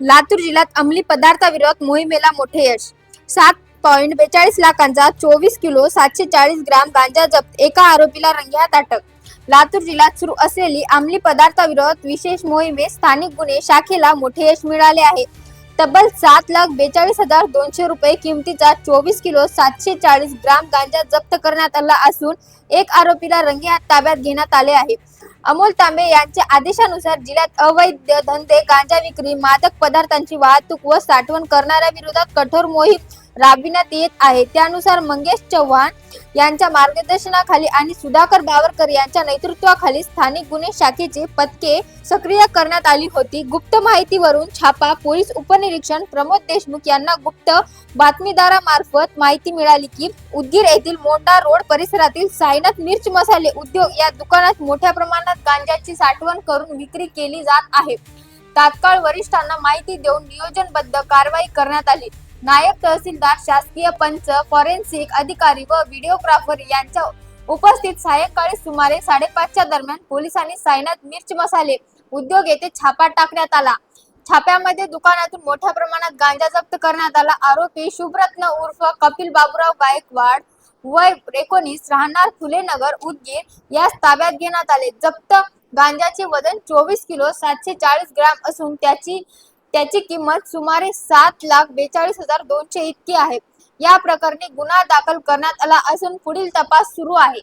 लातूर जिल्ह्यात अंमली पदार्थाविरोधात मोहिमेला मोठे यश. 7.42 लाखांचा 24 किलो 740 ग्राम गांजा जप्त, एका आरोपीला रंगेहात अटक. लातूर जिल्ह्यात सुरू असलेली अंमली पदार्थाविरोधात विशेष मोहिमेत स्थानिक गुन्हे शाखेला मोठे यश मिळाले आहे. तब्बल 7,42,200 रुपये किमतीचा 24 किलो 740 ग्राम गांजा जप्त करण्यात आला असून एक आरोपीला रंगेहात ताब्यात घेण्यात आले आहे. अमोल तांबे यांच्या आदेशानुसार जिल्ह्यात अवैध धंदे, गांजा विक्री, मादक पदार्थांची वाहतूक व साठवण करणाऱ्या विरोधात कठोर मोहीम राबविण्यात येत आहे. त्यानुसार मंगेश चव्हाण यांच्या मार्गदर्शनाखाली आणि सुधाकर बावरकर यांच्या नेतृत्वाखाली स्थानिक गुन्हे शाखेची पथके सक्रिय करण्यात आली होती. गुप्त माहितीवरून छापा पोलीस उपनिरीक्षक प्रमोद देशमुख यांना गुप्त बातमीदारामार्फत माहिती मिळाली की उदगीर येथील मोंडा रोड परिसरातील साईनाथ मिर्च मसाले उद्योग या दुकानात मोठ्या प्रमाणात गांजाची साठवण करून विक्री केली जात आहे. तात्काळ वरिष्ठांना माहिती देऊन नियोजनबद्ध कारवाई करण्यात आली. नायब तहसीलदार, शासकीय पंच, फॉरेन्सिक अधिकारी व व्हिडिओग्राफर यांच्या उपस्थित सायंकाळी सुमारे 5:30च्या दरम्यान पोलिसांनी साईनाथ मिर्च मसाले उद्योग येथे छापा टाकण्यात आला. छाप्यामध्ये दुकानातून मोठ्या प्रमाणात गांजा जप्त करण्यात आला. आरोपी शुभरत्न उर्फ कपिल बाबूराव गायकवाड, वय 19, राहणार फुलेनगर, उदगीर यास ताब्यात घेण्यात आले. जप्त गांजाचे वजन 24 किलो 740 ग्राम असून त्याची किंमत सुमारे 7,42,200 इतकी आहे. या प्रकरणी गुन्हा दाखल करण्यात आला असून पुढील तपास सुरू आहे.